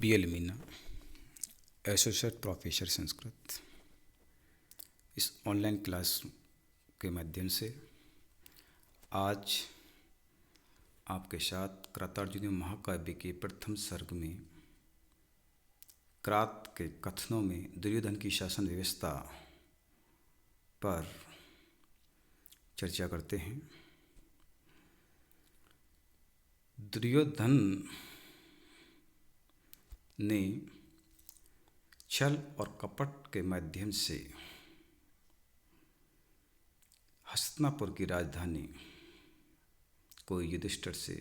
BL Meena, associate professor Sanskrit. इस online class के माध्यम से आज आपके साथ कृतार्जुनीय महाकाव्य के प्रथम सर्ग में क्रात के कथनों में दुर्योधन की शासन व्यवस्था पर चर्चा करते हैं। दुर्योधन ने छल और कपट के माध्यम से हस्तिनापुर की राजधानी को युधिष्ठिर से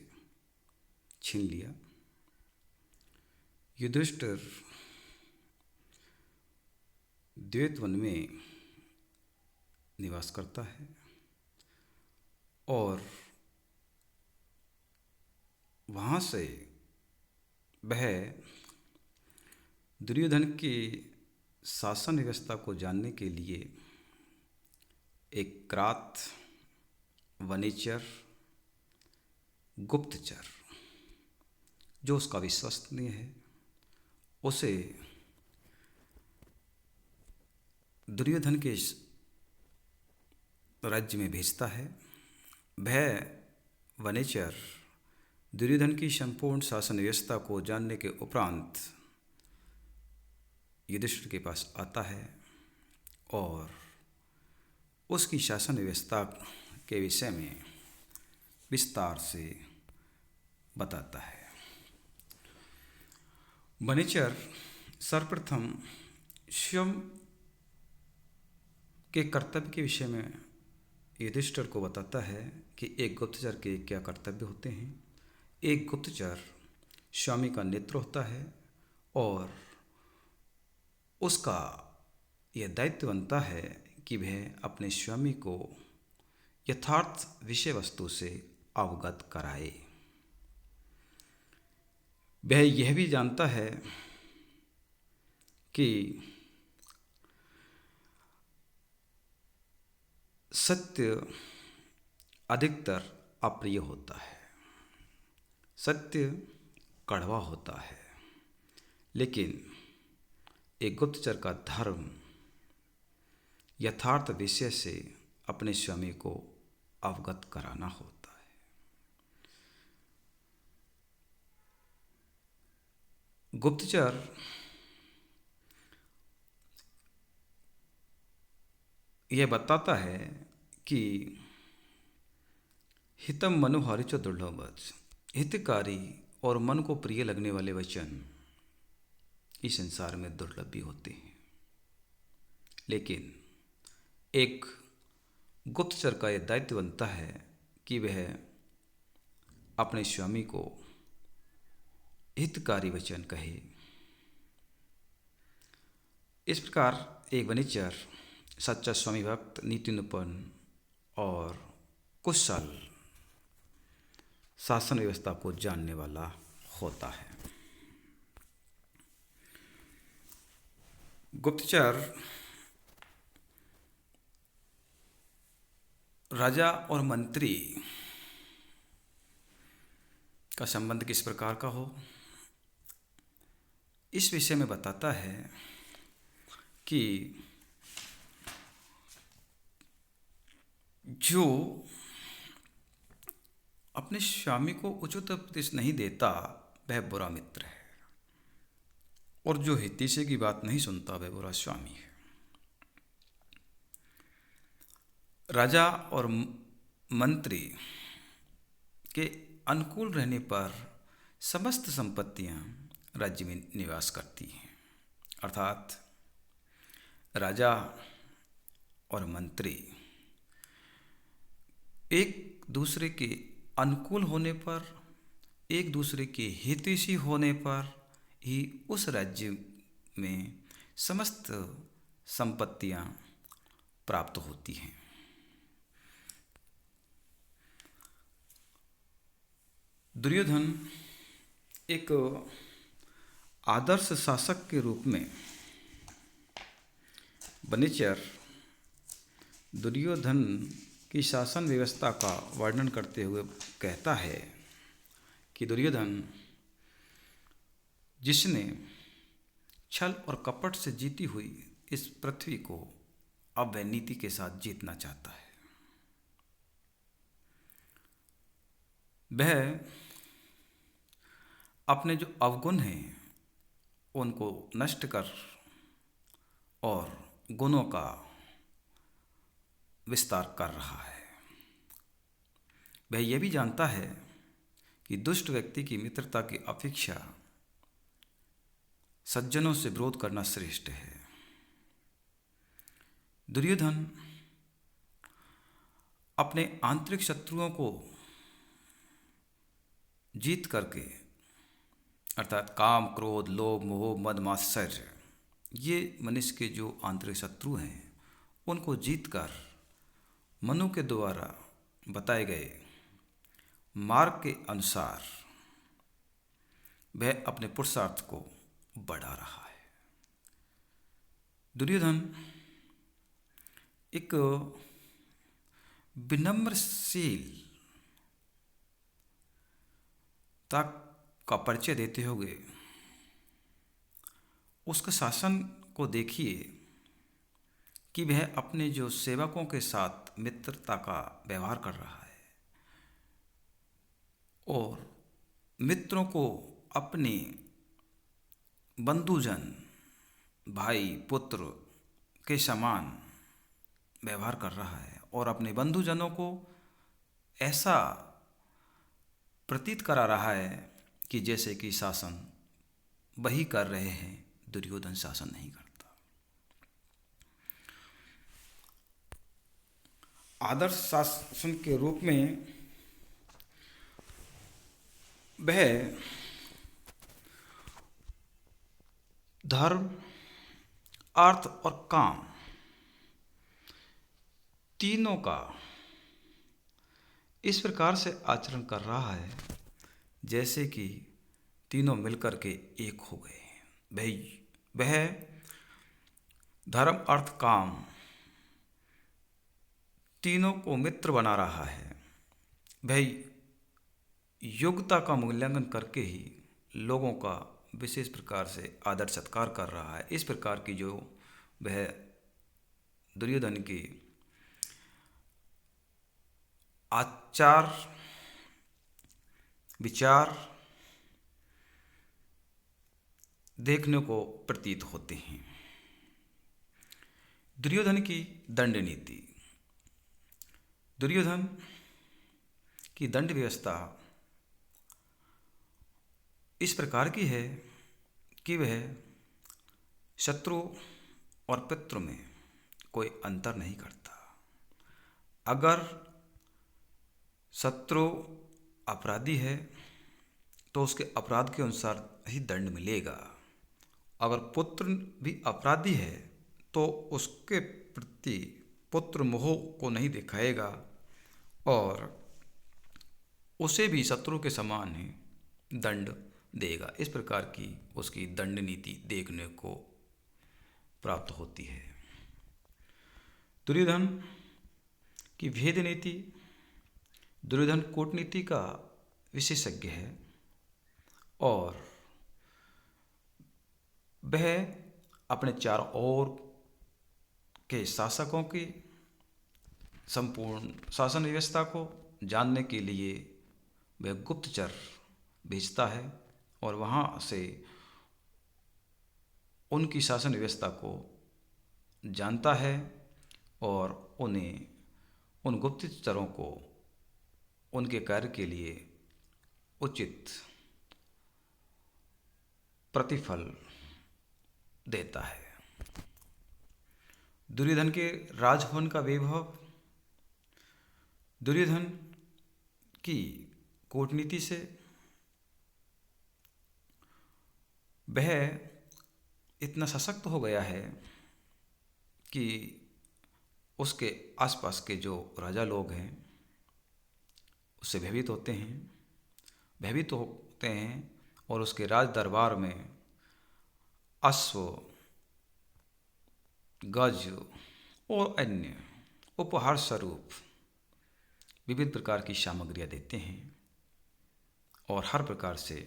छीन लिया। युधिष्ठिर द्वैतवन में निवास करता है और वहाँ से वह दुर्योधन की शासन व्यवस्था को जानने के लिए एक क्रात, वनेचर, गुप्तचर जो उसका विश्वसनीय है उसे दुर्योधन के राज्य में भेजता है। वह वनेचर दुर्योधन की संपूर्ण शासन व्यवस्था को जानने के उपरांत युधिष्ठिर के पास आता है और उसकी शासन व्यवस्था के विषय में विस्तार से बताता है। वनेचर सर्वप्रथम स्वयं के कर्तव्य के विषय में युधिष्ठिर को बताता है कि एक गुप्तचर के क्या कर्तव्य होते हैं। एक गुप्तचर स्वामी का नेत्र होता है और उसका यह दायित्व बनता है कि वह अपने स्वामी को यथार्थ विषय वस्तु से अवगत कराए। वह यह भी जानता है कि सत्य अधिकतर अप्रिय होता है, सत्य कड़वा होता है, लेकिन एक गुप्तचर का धर्म यथार्थ विषय से अपने स्वामी को अवगत कराना होता है। गुप्तचर यह बताता है कि हितम मनोहारी च दुर्लभ वच, हितकारी और मन को प्रिय लगने वाले वचन इस संसार में दुर्लभ भी होते हैं, लेकिन एक गुप्तचर का यह दायित्व बनता है कि वह अपने स्वामी को हितकारी वचन कहे। इस प्रकार एक वनेचर सच्चा स्वामी भक्त, नीति निपुण और कुशल शासन व्यवस्था को जानने वाला होता है। गुप्तचर राजा और मंत्री का संबंध किस प्रकार का हो, इस विषय में बताता है कि जो अपने स्वामी को उचित उपदेश नहीं देता वह बुरा मित्र है और जो हितैषी की बात नहीं सुनता वह बुरा स्वामी है। राजा और मंत्री के अनुकूल रहने पर समस्त संपत्तियां राज्य में निवास करती हैं, अर्थात राजा और मंत्री एक दूसरे के अनुकूल होने पर, एक दूसरे के हितैषी होने पर ही उस राज्य में समस्त संपत्तियां प्राप्त होती हैं। दुर्योधन एक आदर्श शासक के रूप में वनेचर दुर्योधन की शासन व्यवस्था का वर्णन करते हुए कहता है कि दुर्योधन जिसने छल और कपट से जीती हुई इस पृथ्वी को अब वह नीति के साथ जीतना चाहता है। वह अपने जो अवगुण हैं उनको नष्ट कर और गुणों का विस्तार कर रहा है। वह यह भी जानता है कि दुष्ट व्यक्ति की मित्रता की अपेक्षा सज्जनों से विरोध करना श्रेष्ठ है। दुर्योधन अपने आंतरिक शत्रुओं को जीत करके, अर्थात काम, क्रोध, लोभ, मोह, मद, मात्सर्य, ये मनुष्य के जो आंतरिक शत्रु हैं उनको जीतकर मनु के द्वारा बताए गए मार्ग के अनुसार वह अपने पुरुषार्थ को बढ़ा रहा है। दुर्योधन एक विनम्रशीलता का परिचय देते हुए उसके शासन को देखिए कि वह अपने जो सेवकों के साथ मित्रता का व्यवहार कर रहा है और मित्रों को अपने बंधुजन, भाई, पुत्र के समान व्यवहार कर रहा है और अपने बंधुजनों को ऐसा प्रतीत करा रहा है कि जैसे कि शासन वही कर रहे हैं, दुर्योधन शासन नहीं करता। आदर्श शासन के रूप में वह धर्म, अर्थ और काम तीनों का इस प्रकार से आचरण कर रहा है जैसे कि तीनों मिलकर के एक हो गए। वह धर्म, अर्थ, काम तीनों को मित्र बना रहा है। वह योग्यता का मूल्यांकन करके ही लोगों का विशेष प्रकार से आदर सत्कार कर रहा है। इस प्रकार की जो वह दुर्योधन की आचार विचार देखने को प्रतीत होते हैं। दुर्योधन की दंड नीति। दुर्योधन की दंड व्यवस्था इस प्रकार की है कि वह शत्रु और पितृ में कोई अंतर नहीं करता। अगर शत्रु अपराधी है तो उसके अपराध के अनुसार ही दंड मिलेगा। अगर पुत्र भी अपराधी है तो उसके प्रति पुत्र मोह को नहीं दिखाएगा और उसे भी शत्रु के समान ही दंड देगा। इस प्रकार की उसकी दंड नीति देखने को प्राप्त होती है। दुर्योधन की भेद नीति। दुर्योधन कूटनीति का विशेषज्ञ है और वह अपने चारों ओर के शासकों की संपूर्ण शासन व्यवस्था को जानने के लिए वह गुप्तचर भेजता है और वहाँ से उनकी शासन व्यवस्था को जानता है और उन्हें उन गुप्तचरों को उनके कार्य के लिए उचित प्रतिफल देता है। दुर्योधन के राजभवन का वैभव। दुर्योधन की कूटनीति से वह इतना सशक्त हो गया है कि उसके आसपास के जो राजा लोग हैं उससे भयभीत होते हैं और उसके राज दरबार में अश्व, गज और अन्य उपहार स्वरूप विविध प्रकार की सामग्रियाँ देते हैं और हर प्रकार से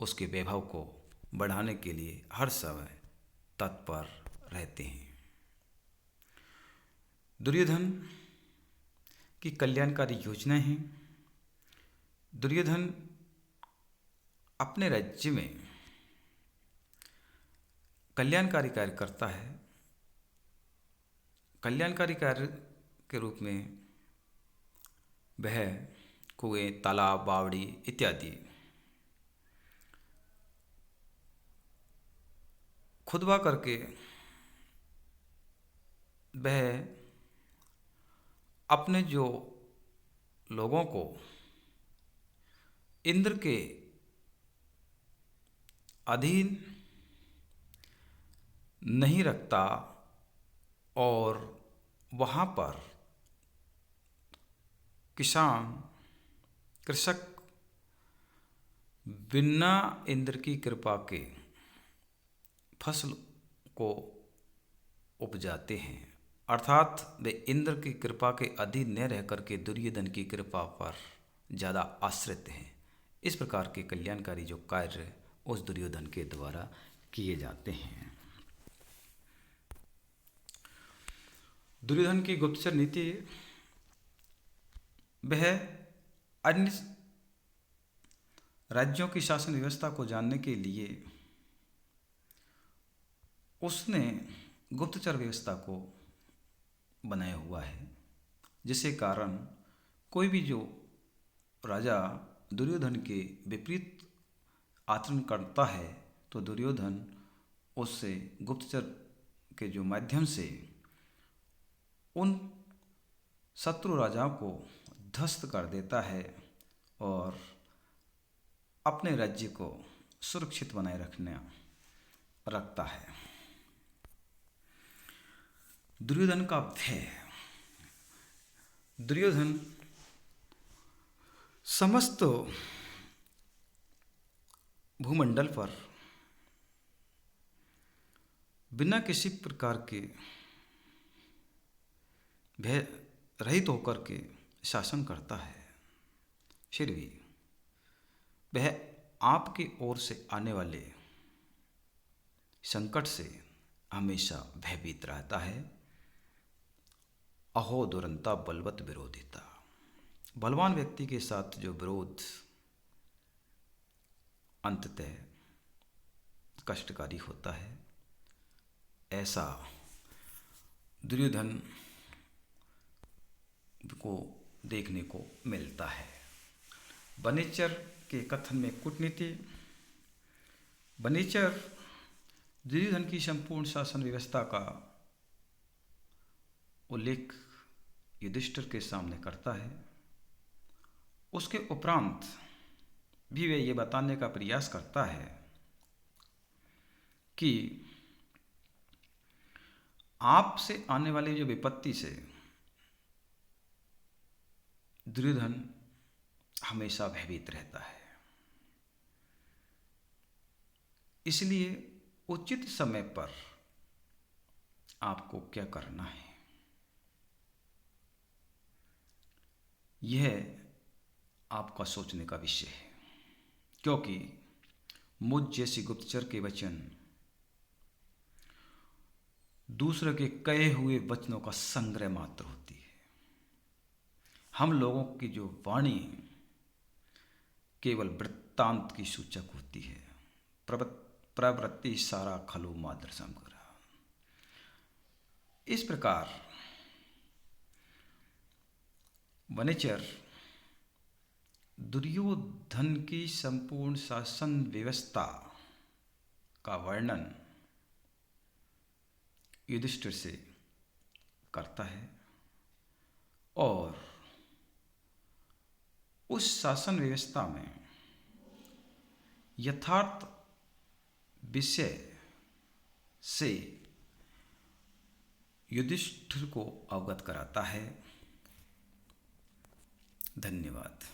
उसके वैभव को बढ़ाने के लिए हर समय तत्पर रहते हैं। दुर्योधन की कल्याणकारी योजनाएं हैं। दुर्योधन अपने राज्य में कल्याणकारी कार्य करता है। कल्याणकारी कार्य के रूप में वह कुएं, तालाब, बावड़ी इत्यादि खुदवा करके वह अपने जो लोगों को इंद्र के अधीन नहीं रखता और वहाँ पर कृषक बिना इंद्र की कृपा के फसल को उपजाते हैं, अर्थात वे इंद्र की कृपा के अधीन न रह करके दुर्योधन की कृपा पर ज़्यादा आश्रित हैं। इस प्रकार के कल्याणकारी जो कार्य उस दुर्योधन के द्वारा किए जाते हैं। दुर्योधन की गुप्तचर नीति, वह अन्य राज्यों की शासन व्यवस्था को जानने के लिए उसने गुप्तचर व्यवस्था को बनाया हुआ है, जिसके कारण कोई भी जो राजा दुर्योधन के विपरीत आचरण करता है तो दुर्योधन उससे गुप्तचर के जो माध्यम से उन शत्रु राजाओं को ध्वस्त कर देता है और अपने राज्य को सुरक्षित बनाए रखता है। दुर्योधन का भय। दुर्योधन समस्त भूमंडल पर बिना किसी प्रकार के भय रहित होकर के शासन करता है, फिर भी वह आपकी ओर से आने वाले संकट से हमेशा भयभीत रहता है। अहो दुरंता बलवत विरोधिता। बलवान व्यक्ति के साथ जो विरोध अंततः कष्टकारी होता है, ऐसा दुर्योधन को देखने को मिलता है। वनेचर के कथन में कूटनीति। वनेचर दुर्योधन की संपूर्ण शासन व्यवस्था का उल्लेख युधिष्ठिर के सामने करता है। उसके उपरांत भी वह ये बताने का प्रयास करता है कि आपसे आने वाली जो विपत्ति से दुर्योधन हमेशा भयभीत रहता है, इसलिए उचित समय पर आपको क्या करना है यह आपका सोचने का विषय है, क्योंकि मुझ जैसी गुप्तचर के वचन दूसरे के कहे हुए वचनों का संग्रह मात्र होती है। हम लोगों की जो वाणी केवल वृत्तांत की सूचक होती है। प्रवृत्ति सारा खलु माद्र समग्र। इस प्रकार वनेचर दुर्योधन की संपूर्ण शासन व्यवस्था का वर्णन युधिष्ठिर से करता है और उस शासन व्यवस्था में यथार्थ विषय से युधिष्ठिर को अवगत कराता है। धन्यवाद।